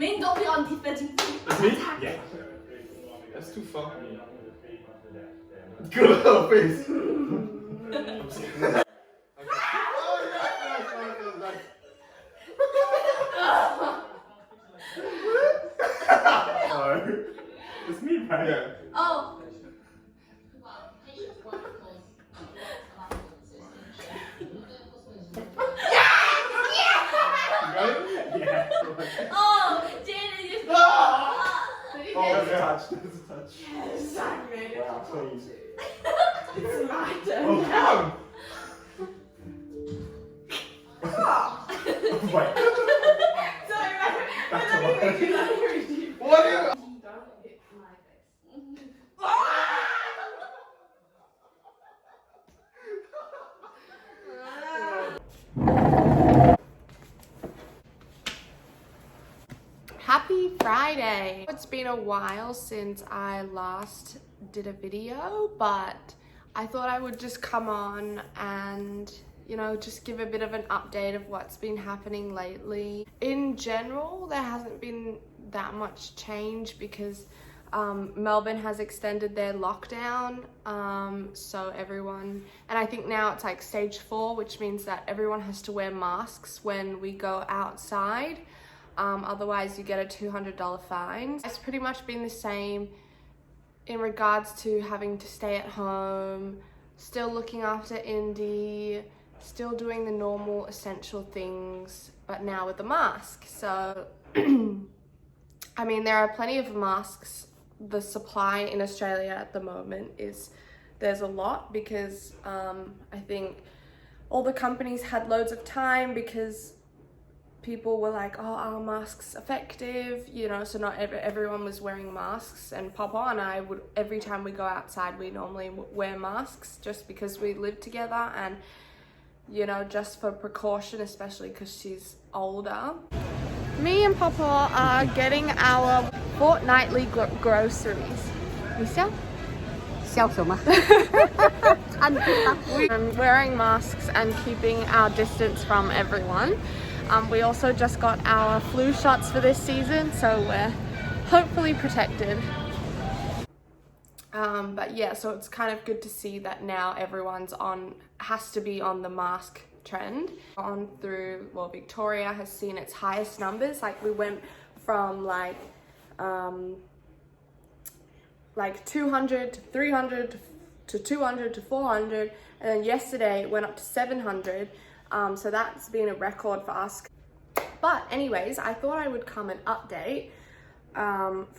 Ming, don't be on defensive. It's me? Yeah. That's too far. Good little face. It's me, right? Yeah. Oh. Yeah. Oh, Janet, you. Oh, that's a touch. That's a touch. Yes, I made it. Wow, please. It's my turn. Oh, come! Oh, wait. Sorry, That's let a lot. me read you. Let me read you. What are you? Don't hit my face. Happy Friday! It's been a while since I last did a video, but I thought I would just come on and, you know, just give a bit of an update of what's been happening lately. In general, there hasn't been that much change because Melbourne has extended their lockdown, so everyone, and I think now it's like stage 4, which means that everyone has to wear masks when we go outside. Otherwise you get a $200 fine. It's pretty much been the same in regards to having to stay at home, still looking after Indy, still doing the normal essential things, but now with the mask. So, I mean, there are plenty of masks. The supply in Australia at the moment there's a lot because I think all the companies had loads of time because people were like, oh, are masks effective? You know, so not everyone was wearing masks, and Papa and I would, every time we go outside, we normally wear masks just because we live together and, you know, just for precaution, especially because she's older. Me and Papa are getting our fortnightly groceries. Lisa? We're wearing masks and keeping our distance from everyone. We also just got our flu shots for this season, so we're hopefully protected. But yeah, so it's kind of good to see that now everyone's has to be on the mask trend. On through, well, Victoria has seen its highest numbers. Like we went from like 200 to 300 to 200 to 400, and then yesterday it went up to 700. So that's been a record for us. But anyways, I thought I would come and update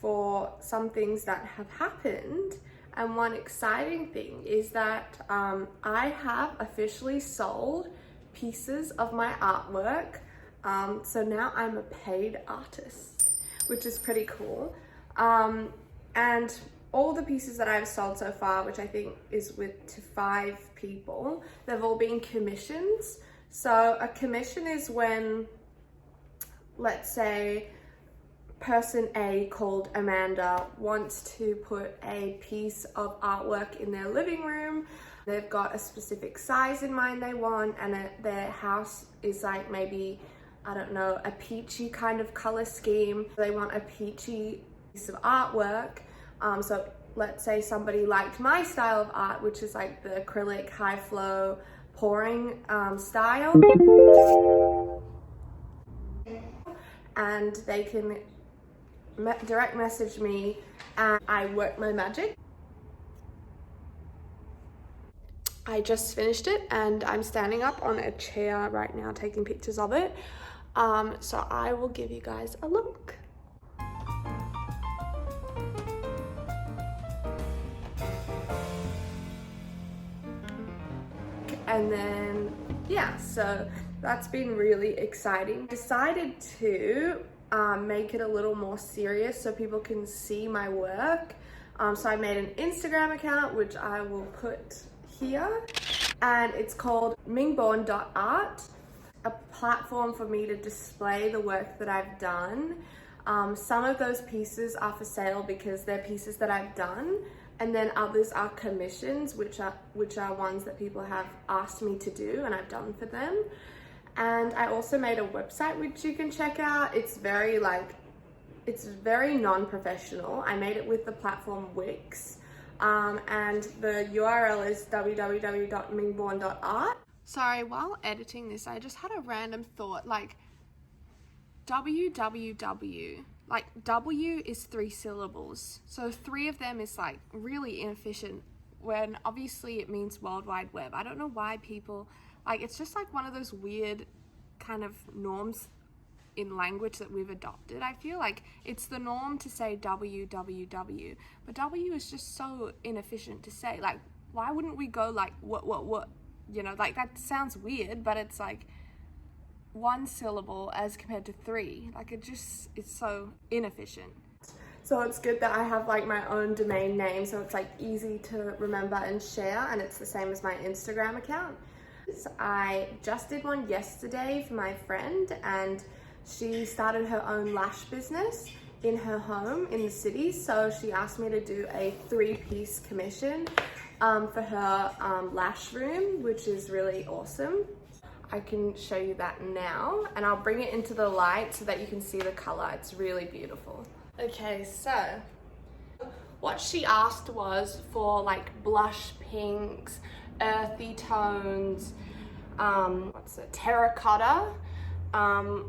for some things that have happened. And one exciting thing is that I have officially sold pieces of my artwork. So now I'm a paid artist, which is pretty cool. And all the pieces that I've sold so far, which I think is to 5 people, they've all been commissions. So a commission is when, let's say, person A called Amanda wants to put a piece of artwork in their living room. They've got a specific size in mind they want, and their house is like maybe, I don't know, a peachy kind of color scheme. They want a peachy piece of artwork. So let's say somebody liked my style of art, which is like the acrylic high flow pouring style, and they can direct message me and I work my magic. I just finished it and I'm standing up on a chair right now taking pictures of it, so I will give you guys a look. And then, yeah, so that's been really exciting. Decided to make it a little more serious so people can see my work. So I made an Instagram account, which I will put here, and it's called mingborn.art, a platform for me to display the work that I've done. Some of those pieces are for sale because they're pieces that I've done, and then others are commissions, which are ones that people have asked me to do and I've done for them. And I also made a website which you can check out. It's very like It's very non-professional. I made it with the platform Wix, and the URL is www.mingborn.art. Sorry, while editing this, I just had a random thought, like www, like W is 3 syllables, so 3 of them is like really inefficient when obviously it means World Wide Web. I don't know why people, like, it's just like one of those weird kind of norms in language that we've adopted. I feel like it's the norm to say www, but W is just so inefficient to say. Like, why wouldn't we go like what, you know, like that sounds weird, but it's like 1 syllable as compared to 3. Like, it's so inefficient. So it's good that I have like my own domain name, so it's like easy to remember and share, and it's the same as my Instagram account. I just did one yesterday for my friend, and she started her own lash business in her home in the city, so she asked me to do a 3-piece commission for her lash room, which is really awesome. I can show you that now, and I'll bring it into the light so that you can see the color. It's really beautiful. Okay, so what she asked was for like blush pinks, earthy tones, terracotta,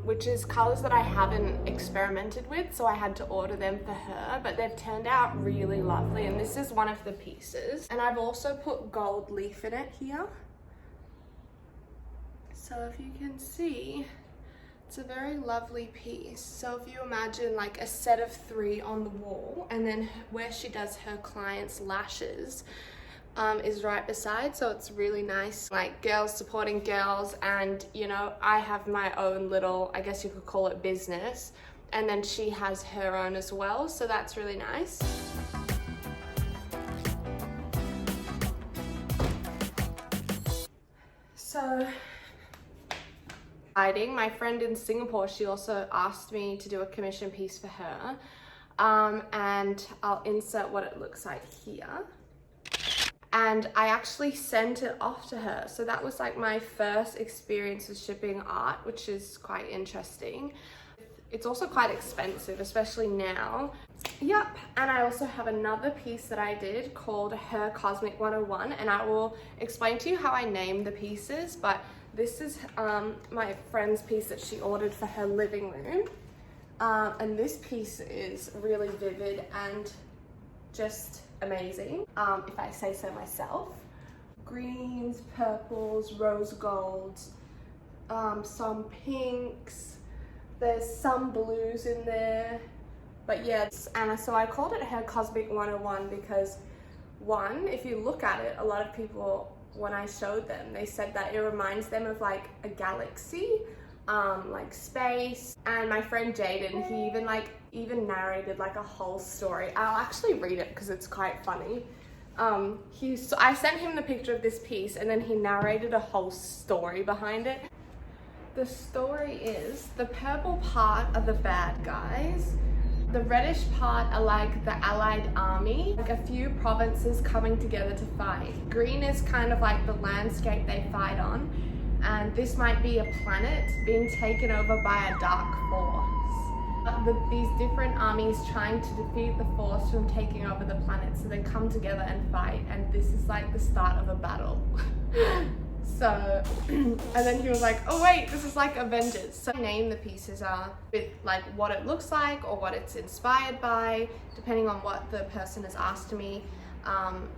which is colors that I haven't experimented with, so I had to order them for her, but they've turned out really lovely, and this is one of the pieces. And I've also put gold leaf in it here. So if you can see, it's a very lovely piece. So if you imagine like a set of 3 on the wall, and then where she does her clients' lashes is right beside, so it's really nice, like girls supporting girls, and you know, I have my own little, I guess you could call it, business, and then she has her own as well, so that's really nice. So my friend in Singapore, she also asked me to do a commission piece for her, and I'll insert what it looks like here. And I actually sent it off to her, so that was like my first experience with shipping art, which is quite interesting. It's also quite expensive, especially now. Yep, and I also have another piece that I did called Her Cosmic 101, and I will explain to you how I named the pieces, but this is my friend's piece that she ordered for her living room. And this piece is really vivid and just amazing, if I say so myself. Greens, purples, rose golds, some pinks, there's some blues in there, but yeah. And so I called it Her Cosmic 101 because, one, if you look at it, a lot of people, when I showed them, they said that it reminds them of like a galaxy, like space. And my friend Jaden, he even narrated like a whole story. I'll actually read it because it's quite funny. I sent him the picture of this piece, and then he narrated a whole story behind it. The story is, the purple part are the bad guys. The reddish part are like the Allied army, like a few provinces coming together to fight. Green is kind of like the landscape they fight on, and this might be a planet being taken over by a dark force. These different armies trying to defeat the force from taking over the planet, so they come together and fight, and this is like the start of a battle. So, and then he was like, oh wait, this is like Avengers. So I named the pieces with like what it looks like or what it's inspired by, depending on what the person has asked me.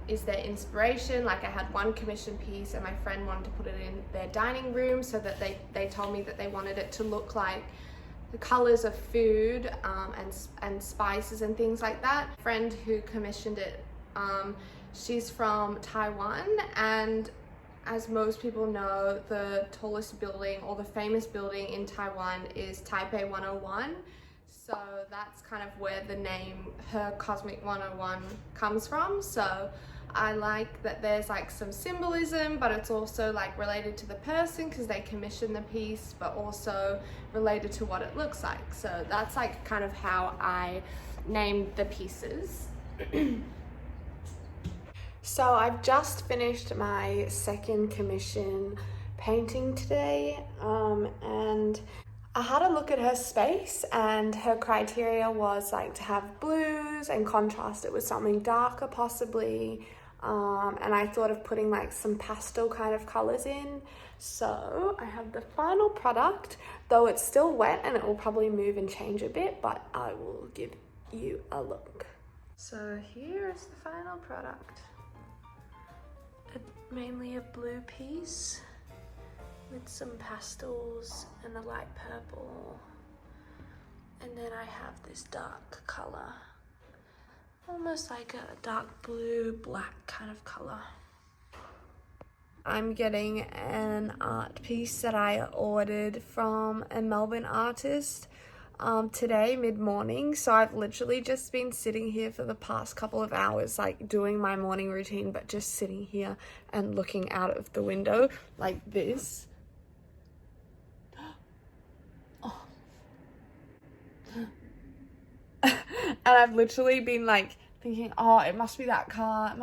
Is their inspiration. Like, I had one commission piece and my friend wanted to put it in their dining room, so that they told me that they wanted it to look like the colors of food and spices and things like that. A friend who commissioned it, she's from Taiwan, and as most people know, the tallest building or the famous building in Taiwan is Taipei 101. So that's kind of where the name Her Cosmic 101 comes from. So I like that there's like some symbolism, but it's also like related to the person because they commissioned the piece, but also related to what it looks like. So that's like kind of how I named the pieces. So I've just finished my second commission painting today, and I had a look at her space and her criteria was like to have blues and contrast it with something darker possibly. And I thought of putting like some pastel kind of colors in. So I have the final product, though it's still wet and it will probably move and change a bit, but I will give you a look. So here is the final product. Mainly a blue piece with some pastels and a light purple. And then I have this dark color, almost like a dark blue, black kind of color. I'm getting an art piece that I ordered from a Melbourne artist today mid-morning. So I've literally just been sitting here for the past couple of hours, like doing my morning routine, but just sitting here and looking out of the window like this. Oh. And I've literally been like thinking, oh, it must be that car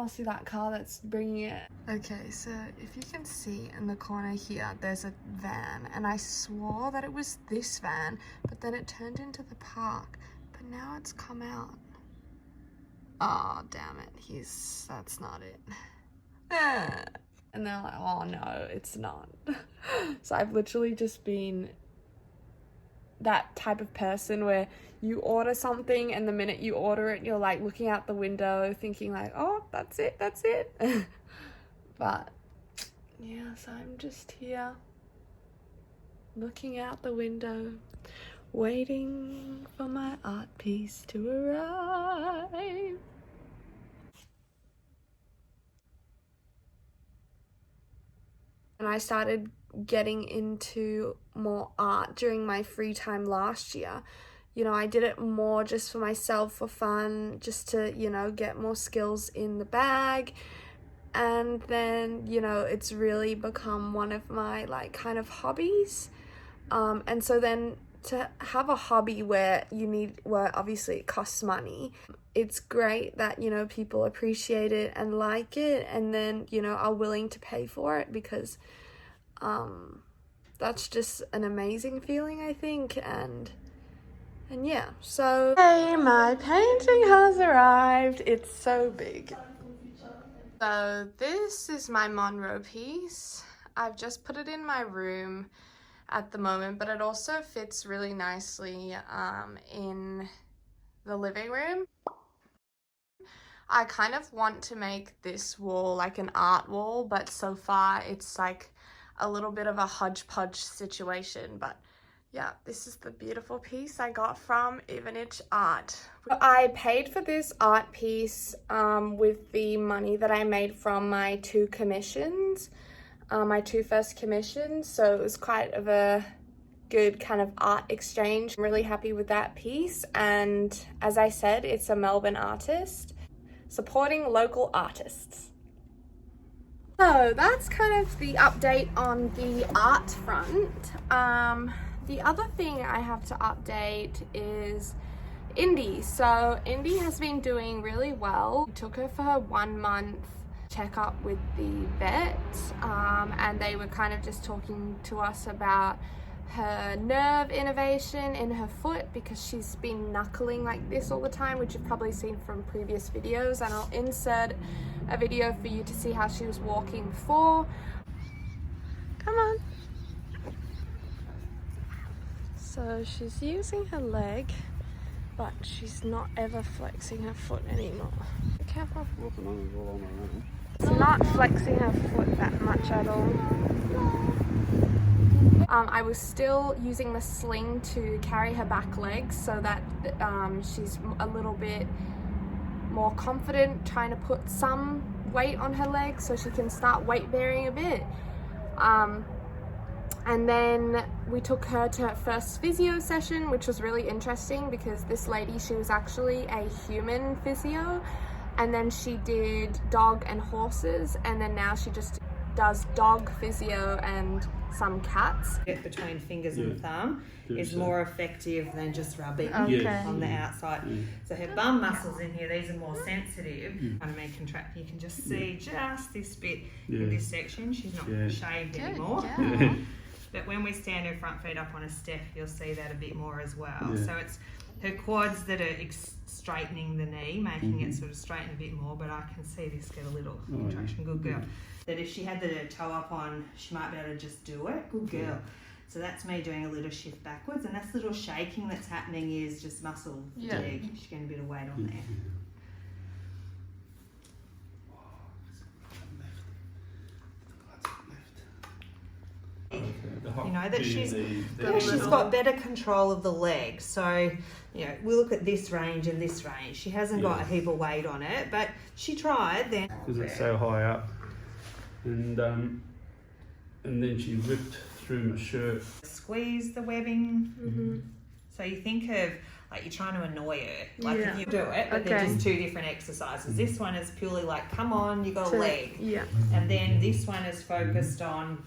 that's bringing it. Okay, so if you can see in the corner here, there's a van, and I swore that it was this van, but then it turned into the park, but now it's come out. Oh, damn it, that's not it. And they're like, oh no, it's not. So I've literally just been that type of person where you order something and the minute you order it, you're like looking out the window thinking like, oh, that's it. But yeah, so I'm just here looking out the window, waiting for my art piece to arrive. And I started getting into more art during my free time last year. You know, I did it more just for myself, for fun, just to, you know, get more skills in the bag. And then, you know, it's really become one of my like kind of hobbies. And so then to have a hobby where obviously it costs money, it's great that, you know, people appreciate it and like it, and then, you know, are willing to pay for it, because that's just an amazing feeling, I think. And yeah, so hey, my painting has arrived. It's so big. So this is my Monroe piece. I've just put it in my room at the moment, but it also fits really nicely in the living room. I kind of want to make this wall like an art wall, but so far it's like a little bit of a hodgepodge situation. But yeah, this is the beautiful piece I got from Evenich Art. I paid for this art piece with the money that I made from my two commissions, my two first commissions. So it was quite of a good kind of art exchange. I'm really happy with that piece. And as I said, it's a Melbourne artist, supporting local artists. So that's kind of the update on the art front. The other thing I have to update is Indy. So Indy has been doing really well. We took her for her 1 month checkup with the vet, and they were kind of just talking to us about her nerve innervation in her foot, because she's been knuckling like this all the time, which you've probably seen from previous videos, and I'll insert a video for you to see how she was walking before. Come on. So she's using her leg, but she's not ever flexing her foot anymore. Be careful. She's not flexing her foot that much at all. I was still using the sling to carry her back legs so that she's a little bit more confident trying to put some weight on her legs so she can start weight bearing a bit. And then we took her to her first physio session, which was really interesting because this lady, she was actually a human physio, and then she did dog and horses, and then now she just does dog physio and some cats. Between fingers and thumb is more effective than just rubbing on the outside. So her bum muscles in here, these are more sensitive. I mean, contract. You can just see just this bit in this section. She's not shaved anymore. But when we stand her front feet up on a step, you'll see that a bit more as well. So it's her quads that are straightening the knee, making it sort of straighten a bit more, but I can see this get a little contraction. Good girl. That if she had the toe up on, she might be able to just do it. Good girl. So that's me doing a little shift backwards, and that's little shaking that's happening is just muscle fatigue. She's getting a bit of weight on there. You know that she's got better control of the leg. So, you know, we look at this range and this range. She hasn't got a heap of weight on it, but she tried then. Because it's so high up, and then she ripped through my shirt. Squeeze the webbing. So you think of like you're trying to annoy her, like if you do it, but they're just two different exercises. This one is purely like, come on, you got a leg, and then this one is focused on.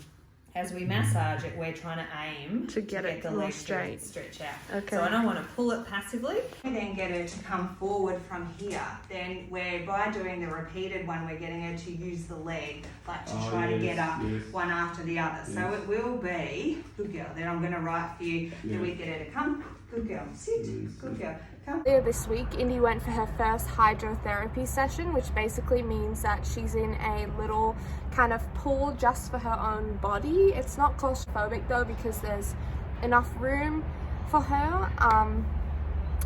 As we massage it, we're trying to aim to get the leg straight, stretch out. So I don't want to pull it passively. And then get her to come forward from here. Then by doing the repeated one, we're getting her to use the leg, like to try to get up one after the other. So it will be, good girl, then I'm going to write for you, then we get her to come, good girl, sit, good girl. Earlier this week, Indy went for her first hydrotherapy session, which basically means that she's in a little kind of pool just for her own body. It's not claustrophobic though, because there's enough room for her.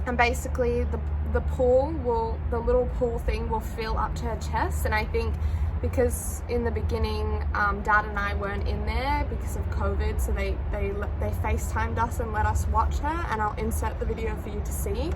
And basically the little pool thing will fill up to her chest. And I think because in the beginning, Dad and I weren't in there because of COVID, so they FaceTimed us and let us watch her, and I'll insert the video for you to see.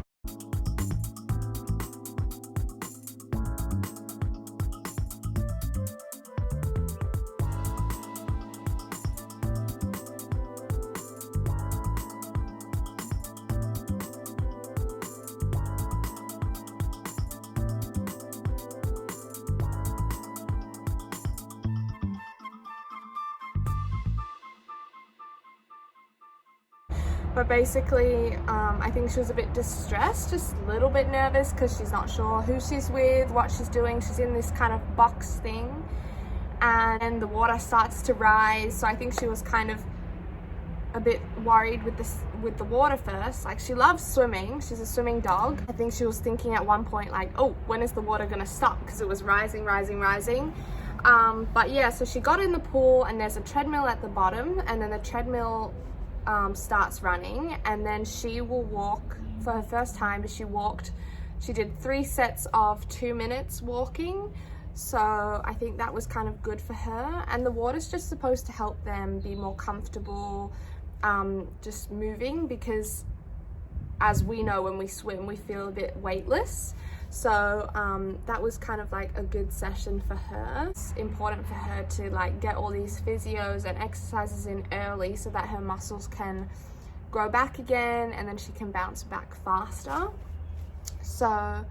But basically, I think she was a bit distressed, just a little bit nervous because she's not sure who she's with, what she's doing. She's in this kind of box thing, and the water starts to rise. So I think she was kind of a bit worried with the water first. Like, she loves swimming. She's a swimming dog. I think she was thinking at one point like, oh, when is the water gonna stop? Because it was rising. But yeah, so she got in the pool, and there's a treadmill at the bottom, and then the treadmill starts running, and then she will walk for her first time. She did 3 sets of 2 minutes walking, so I think that was kind of good for her. And the water's just supposed to help them be more comfortable just moving, because as we know, when we swim we feel a bit weightless. So that was kind of like a good session for her. It's important for her to like get all these physios and exercises in early so that her muscles can grow back again, and then she can bounce back faster. So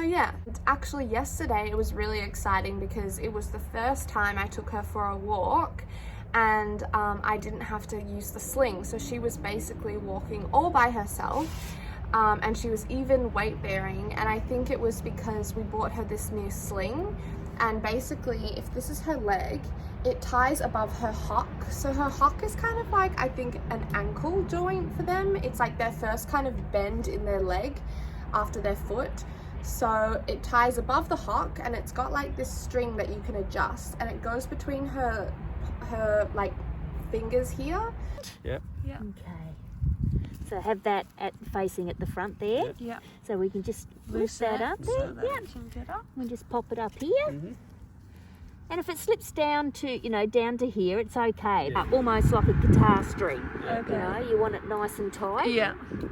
yeah, actually yesterday it was really exciting because it was the first time I took her for a walk, and I didn't have to use the sling. So she was basically walking all by herself. And she was even weight bearing, and I think it was because we bought her this new sling, and basically if this is her leg, it ties above her hock. So her hock is kind of like, I think, an ankle joint for them. It's like their first kind of bend in their leg after their foot. So it ties above the hock, and it's got like this string that you can adjust, and it goes between her like fingers here. Yep. Okay. So have that facing at the front there. Yeah. So we can just lift that up there. So that it can get up. We'll just pop it up here. And if it slips down to, down to here, it's okay. Almost like a guitar string. Okay. You want it nice and tight. Yeah. Okay.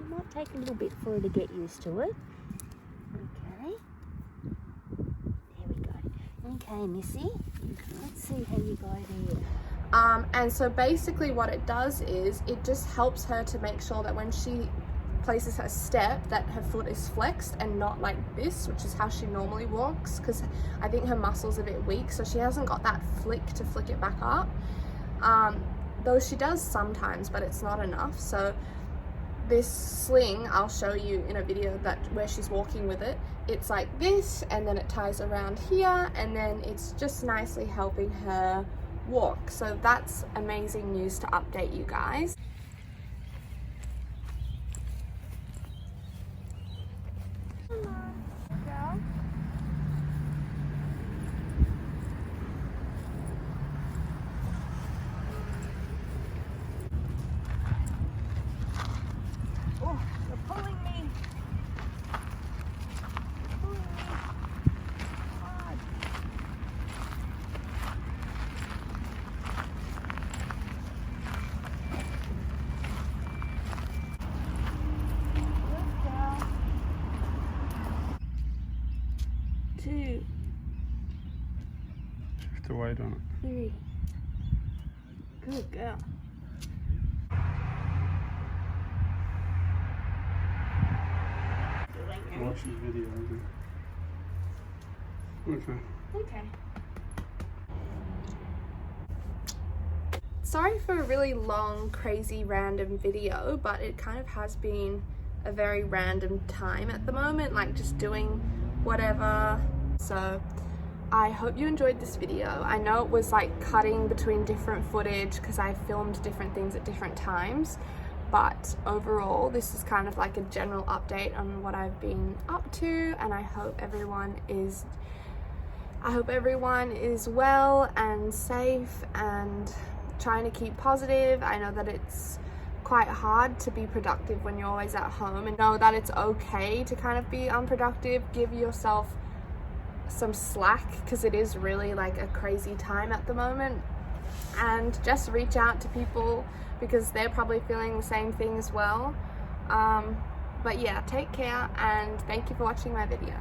It might take a little bit for her to get used to it. Okay. There we go. Okay, Missy. Let's see how you go there. And so basically what it does is it just helps her to make sure that when she places her step, that her foot is flexed and not like this, which is how she normally walks, because I think her muscle's a bit weak, so she hasn't got that flick to flick it back up. Though she does sometimes, but it's not enough. So this sling, I'll show you in a video where she's walking with it. It's like this, and then it ties around here, and then it's just nicely helping her walk. So that's amazing news to update you guys. Oh, you're pulling me. Pulling me hard. Good girl. 2, Have to wait on 3. Good girl. it. Watch the video. Okay. Okay. Sorry for a really long, crazy, random video, but it kind of has been a very random time at the moment, like just doing whatever. So I hope you enjoyed this video. I know it was like cutting between different footage because I filmed different things at different times, but overall this is kind of like a general update on what I've been up to, and I hope everyone is well and safe and trying to keep positive. I know that it's quite hard to be productive when you're always at home, and know that it's okay to kind of be unproductive. Give yourself some slack because it is really like a crazy time at the moment, and just reach out to people because they're probably feeling the same thing as well. But yeah, take care, and thank you for watching my video.